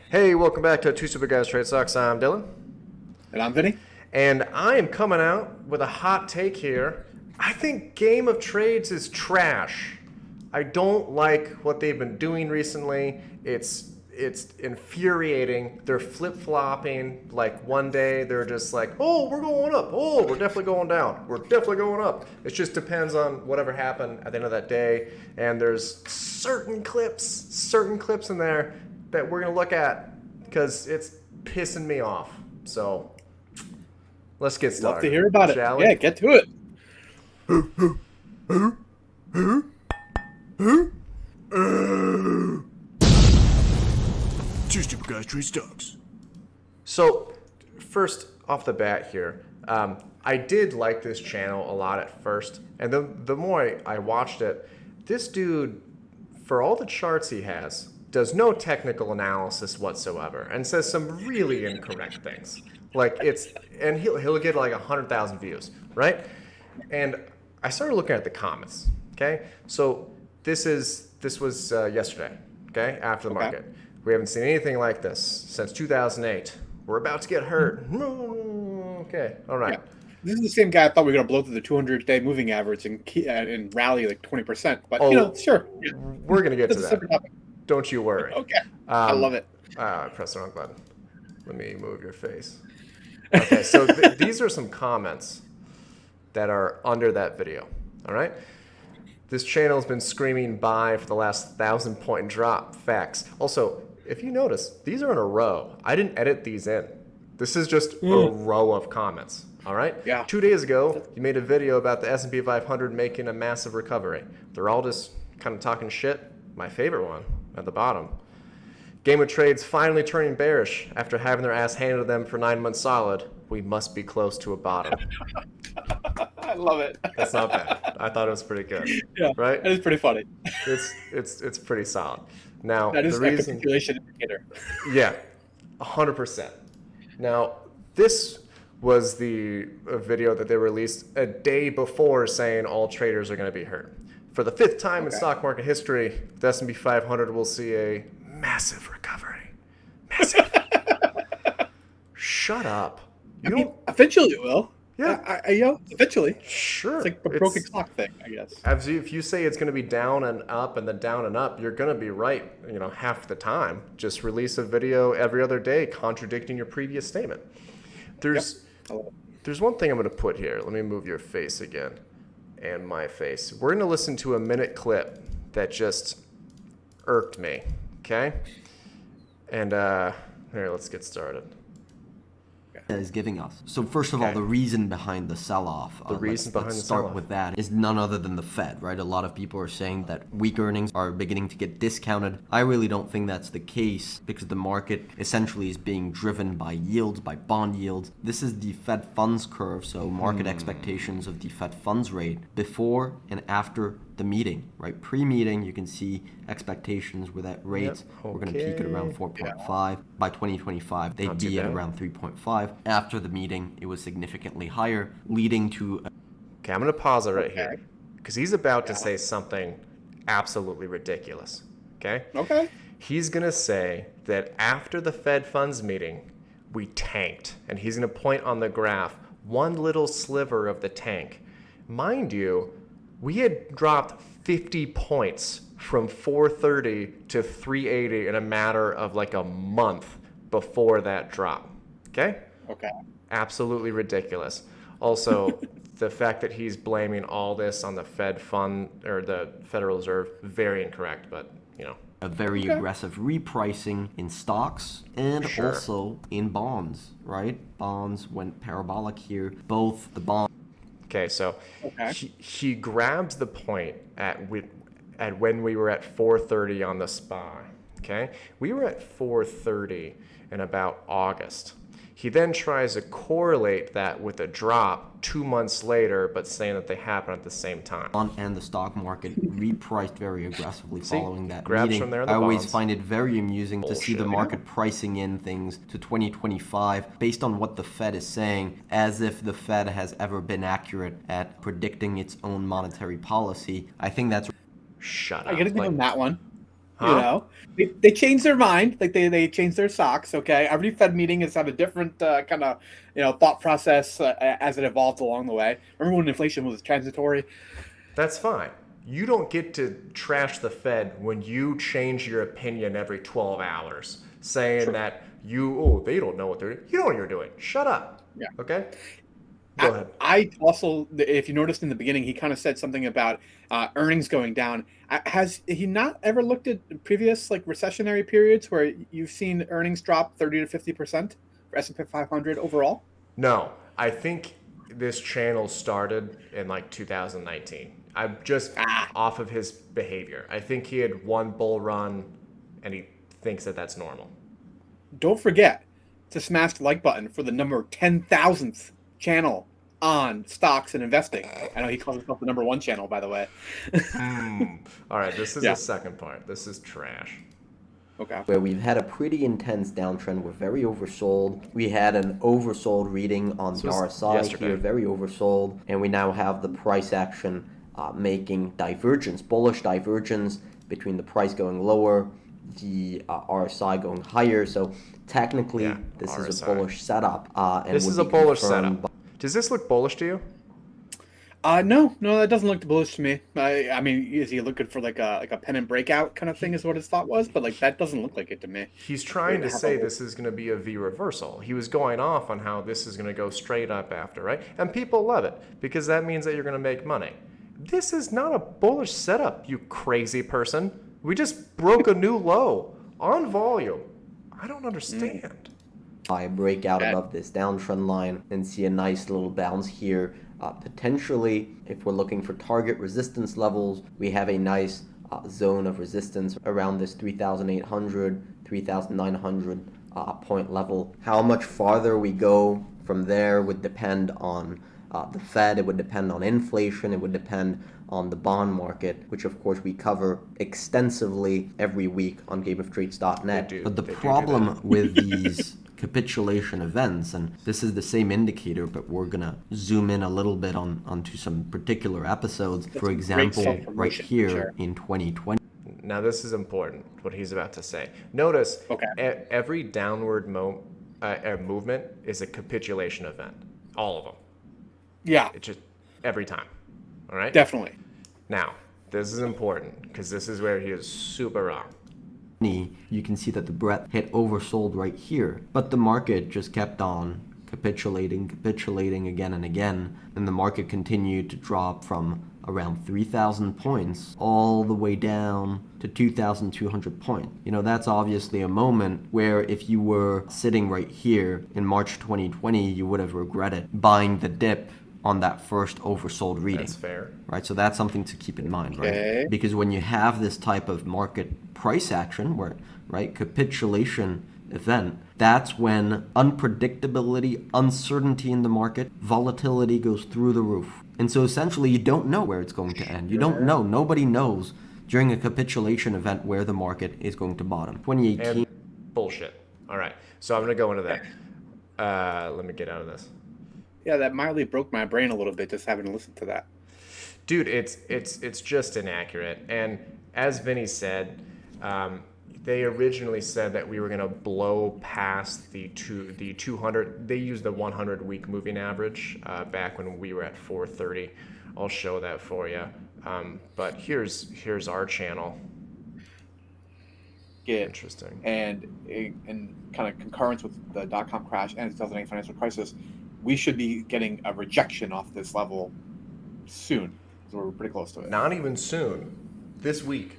Hey, welcome back to Two Super Guys Trade Stocks. I'm Dylan. And I'm Vinny. And I am coming out with a hot take here. I think Game of Trades is trash. I don't like what they've been doing recently. It's infuriating. They're flip-flopping. Like one day they're just like, oh, we're going up. Oh, we're definitely going down. We're definitely going up. It just depends on whatever happened at the end of that day. And there's certain clips in there that we're going to look at because it's pissing me off. So let's get started. Love to hear about it. Shall we? Yeah, get to it. Two Super Guys Trade Stocks. So, first off the bat here, I did like this channel a lot at first, and the more I watched it, this dude, for all the charts he has, does no technical analysis whatsoever, and says some really incorrect things. Like and he'll get like 100,000 views, right? And I started looking at the comments. Okay, so this was yesterday. Okay, after the market. We haven't seen anything like this since 2008. We're about to get hurt. Okay, all right. Yeah. This is the same guy I thought we were going to blow through the 200-day moving average and rally like 20%. But, sure. Yeah. We're going to get to that. Topic. Don't you worry. Okay. I love it. I pressed the wrong button. Let me move your face. Okay, so these are some comments that are under that video. All right? This channel has been screaming buy for the last 1,000-point drop. Facts. Also, if you notice, these are in a row. I didn't edit these in. This is just a row of comments. All right? Yeah. 2 days ago, you made a video about the S&P 500 making a massive recovery. They're all just kind of talking shit. My favorite one at the bottom. Game of Trades finally turning bearish after having their ass handed to them for 9 months solid. We must be close to a bottom. I love it. That's not bad. I thought it was pretty good. Yeah, right? It is pretty funny. It's pretty solid. Now that is the a reason, capitulation indicator. Yeah, 100%. Now this was the video that they released a day before saying all traders are going to be hurt. For the 5th time in stock market history, the S&P 500 will see a massive recovery. Massive. Shut up. I mean, eventually it will. Yeah. Eventually. Sure. It's like a broken clock thing, I guess. If you say it's going to be down and up and then down and up, you're going to be right, half the time. Just release a video every other day contradicting your previous statement. There's one thing I'm going to put here. Let me move your face again and my face. We're going to listen to a minute clip that just irked me, okay? And here, let's get started. Is giving us. So first of all, the reason behind the sell-off, let's start with that, is none other than the Fed, right? A lot of people are saying that weak earnings are beginning to get discounted. I really don't think that's the case because the market essentially is being driven by yields, by bond yields. This is the Fed funds curve, so market expectations of the Fed funds rate before and after the meeting, right? Pre-meeting, you can see expectations were that rates were going to peak at around 4.5. By 2025, they'd be at around 3.5. After the meeting, it was significantly higher, leading to... Okay, I'm going to pause it right here because he's about to say something absolutely ridiculous, okay? Okay. He's going to say that after the Fed funds meeting, we tanked, and he's going to point on the graph one little sliver of the tank. Mind you, we had dropped 50 points from 430 to 380 in a matter of like a month before that drop. Okay? Okay. Absolutely ridiculous. Also, the fact that he's blaming all this on the Fed fund or the Federal Reserve, very incorrect, but a very aggressive repricing in stocks and also in bonds, right? Bonds went parabolic here. Both the bonds. Okay, so he grabs the point at when we were at 430 on the SPY. Okay, we were at 430 in about August. He then tries to correlate that with a drop 2 months later, but saying that they happen at the same time. And the stock market repriced very aggressively following that grabs meeting. from there, the I always bonds. find it very amusing to see the market pricing in things to 2025 based on what the Fed is saying, as if the Fed has ever been accurate at predicting its own monetary policy. I think that's... Shut up. I get it on that one. You know, they changed their mind, like they changed their socks. Okay, every Fed meeting has had a different kind of thought process as it evolved along the way. Remember when inflation was transitory? That's fine. You don't get to trash the Fed when you change your opinion every 12 hours, saying that they don't know what they're doing. You know what you're doing. Shut up. Yeah. Okay? Go ahead. I also, if you noticed in the beginning, he kind of said something about earnings going down. Has he not ever looked at previous like recessionary periods where you've seen earnings drop 30 to 50% for S&P 500 overall? No, I think this channel started in like 2019. I'm just off of his behavior. I think he had one bull run, and he thinks that that's normal. Don't forget to smash the like button for the number 10,000th channel on stocks and investing. I know he calls himself the number one channel, by the way. All right, this is the second part. This is trash. Okay. Where we've had a pretty intense downtrend. We're very oversold. We had an oversold reading on the RSI here, very oversold. And we now have the price action making divergence, bullish divergence between the price going lower, the RSI going higher. So technically, this RSI. is a bullish setup. And this is a bullish setup. Does this look bullish to you? No, that doesn't look bullish to me. I mean, is he looking for like a pen and breakout kind of thing? Is what his thought was, but like that doesn't look like it to me. He's trying to say this is going to be a V reversal. He was going off on how this is going to go straight up after, right? And people love it because that means that you're going to make money. This is not a bullish setup, you crazy person. We just broke a new low on volume. I don't understand. I break out above this downtrend line and see a nice little bounce here. Potentially, if we're looking for target resistance levels, we have a nice zone of resistance around this 3,800, 3,900 point level. How much farther we go from there would depend on the Fed, it would depend on inflation, it would depend on the bond market, which of course we cover extensively every week on gameoftrades.net. But the problem with these capitulation events, and this is the same indicator, but we're gonna zoom in a little bit onto some particular episodes. For example, right here in 2020. Now this is important, what he's about to say. Notice every downward movement is a capitulation event. All of them. Yeah. It's just every time. All right? Definitely. Now, this is important because this is where he is super wrong. You can see that the breadth hit oversold right here, but the market just kept on capitulating again and again, and the market continued to drop from around 3,000 points all the way down to 2,200 points. That's obviously a moment where if you were sitting right here in March 2020, you would have regretted buying the dip on that first oversold reading. That's fair. Right, so that's something to keep in mind, right? Because when you have this type of market price action, capitulation event, that's when unpredictability, uncertainty in the market, volatility goes through the roof. And so essentially you don't know where it's going to end. You don't know. Nobody knows during a capitulation event where the market is going to bottom. 2018. And bullshit. All right, so I'm going to go into that. Let me get out of this. Yeah, that mildly broke my brain a little bit just having to listen to that. Dude, it's just inaccurate. And as Vinny said, they originally said that we were going to blow past the 200. They used the 100-week moving average back when we were at 430. I'll show that for you. But here's our channel. Interesting. And in kind of concurrence with the dot-com crash and the 2008 financial crisis, we should be getting a rejection off this level soon. So we're pretty close to it. Not even soon. This week.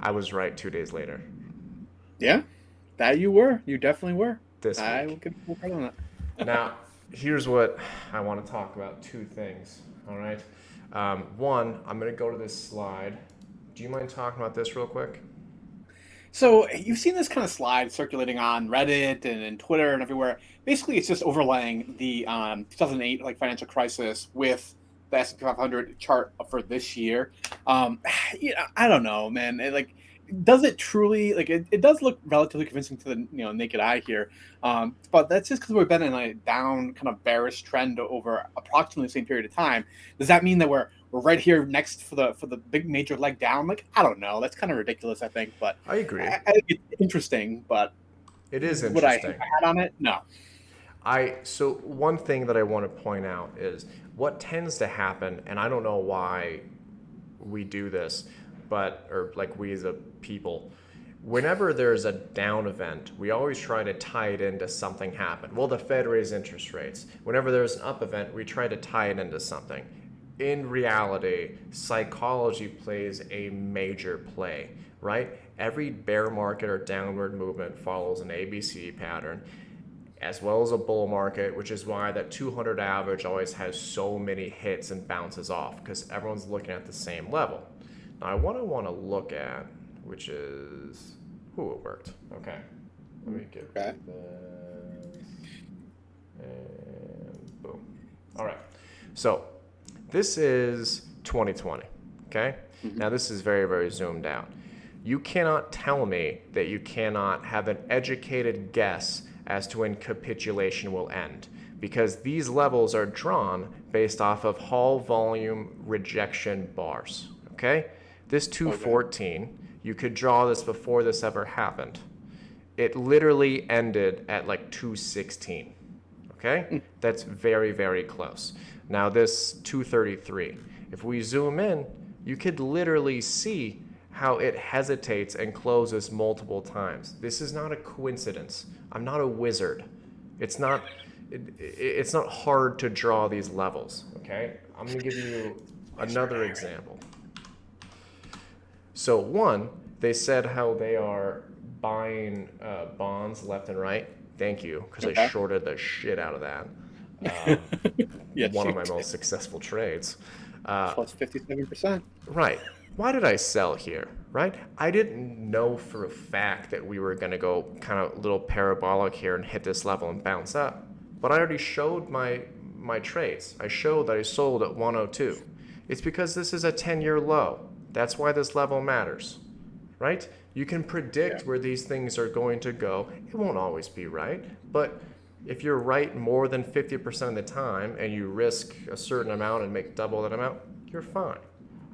I was right 2 days later. Yeah, that you were. You definitely were. This week. I will give full credit on that. Now, here's what I want to talk about. Two things. All right. One, I'm going to go to this slide. Do you mind talking about this real quick? So you've seen this kind of slide circulating on Reddit and Twitter and everywhere. Basically, it's just overlaying the 2008 financial crisis with the S&P 500 chart for this year. I don't know, man. Does it truly it does look relatively convincing to the naked eye here, but that's just because we've been in a down kind of bearish trend over approximately the same period of time. Does that mean that we're we're right here next for the big major leg down. Like, I don't know. That's kind of ridiculous, I think. But I agree. I think it's interesting, but it is would I interesting. hang my hat on it? No. So one thing that I want to point out is what tends to happen, and I don't know why we do this, or like we as a people, whenever there's a down event, we always try to tie it into something happened. Well, the Fed raised interest rates. Whenever there's an up event, we try to tie it into something. In reality, psychology plays a major play, right? Every bear market or downward movement follows an ABC pattern, as well as a bull market, which is why that 200 average always has so many hits and bounces off, because everyone's looking at the same level. Now, what I want to look at, which is, it worked. Okay. Let me get this. And boom. All right. So this is 2020. Okay. Now this is very, very zoomed out. You cannot tell me that you cannot have an educated guess as to when capitulation will end, because these levels are drawn based off of Hall volume rejection bars. Okay. This 214, you could draw this before this ever happened. It literally ended at like 216. Okay? That's very, very close. Now this 233, if we zoom in, you could literally see how it hesitates and closes multiple times. This is not a coincidence. I'm not a wizard. It's not hard to draw these levels. Okay? I'm going to give you another example. So one, they said how they are buying bonds left and right. Thank you, because I shorted the shit out of that. One of my most successful trades. Plus 57%. Right. Why did I sell here? Right? I didn't know for a fact that we were going to go kind of little parabolic here and hit this level and bounce up. But I already showed my trades. I showed that I sold at 102. It's because this is a 10-year low. That's why this level matters, right? You can predict where these things are going to go. It won't always be right, but if you're right more than 50% of the time and you risk a certain amount and make double that amount, you're fine.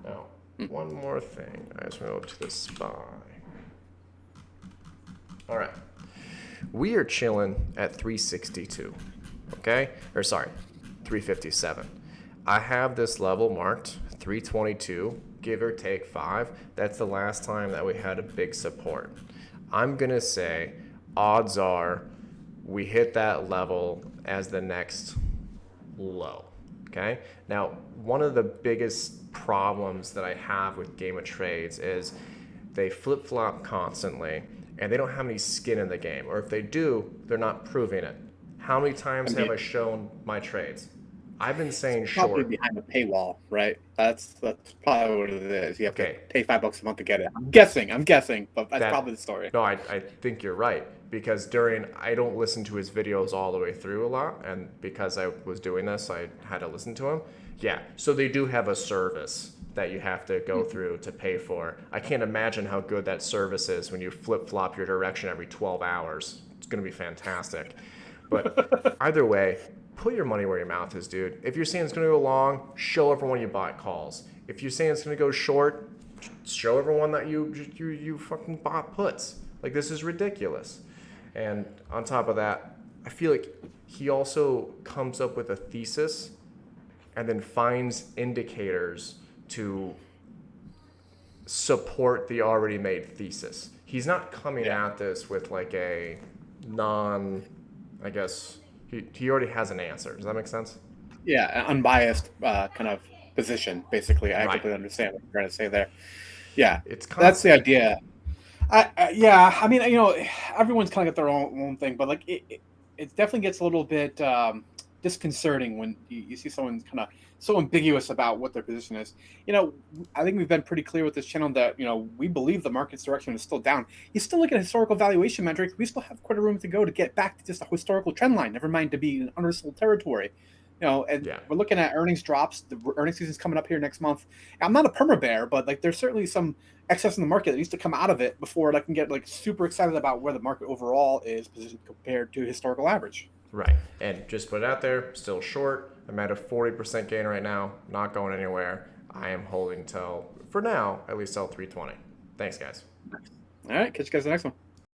Now, one more thing. I just want to go to the SPY. All right. We are chilling at 362, okay? 357. I have this level marked, 322. Give or take 5. That's the last time that we had a big support. I'm going to say odds are we hit that level as the next low. Okay? Now, one of the biggest problems that I have with Game of Trades is they flip-flop constantly and they don't have any skin in the game. Or if they do, they're not proving it. How many times have I shown my trades? I've been saying probably short. Behind a paywall, right? That's probably what it is. You have to pay $5 a month to get it. I'm guessing, but that's probably the story. No, I think you're right, because I don't listen to his videos all the way through a lot, and because I was doing this, I had to listen to him. Yeah, so they do have a service that you have to go through to pay for. I can't imagine how good that service is when you flip-flop your direction every 12 hours. It's going to be fantastic. But either way, put your money where your mouth is, dude. If you're saying it's going to go long, show everyone you bought calls. If you're saying it's going to go short, show everyone that you fucking bought puts. Like, this is ridiculous. And on top of that, I feel like he also comes up with a thesis and then finds indicators to support the already made thesis. He's not coming at this with like a I guess he already has an answer. Does that make sense? Yeah, an unbiased kind of position, basically. I completely understand what you're trying to say there. Yeah, that's the idea. I mean, everyone's kind of got their own thing, but like it definitely gets a little bit disconcerting when you see someone kind of so ambiguous about what their position is. I think we've been pretty clear with this channel that we believe the market's direction is still down. You still look at historical valuation metrics. We still have quite a room to go to get back to just a historical trend line. Never mind to be in undersold territory. We're looking at earnings drops. The earnings season's coming up here next month. I'm not a perma bear, but like there's certainly some excess in the market that needs to come out of it before I can get like super excited about where the market overall is positioned compared to historical average. Right. And just put it out there, still short. I'm at a 40% gain right now, not going anywhere. I am holding till, for now, at least till 320. Thanks, guys. All right, catch you guys in the next one.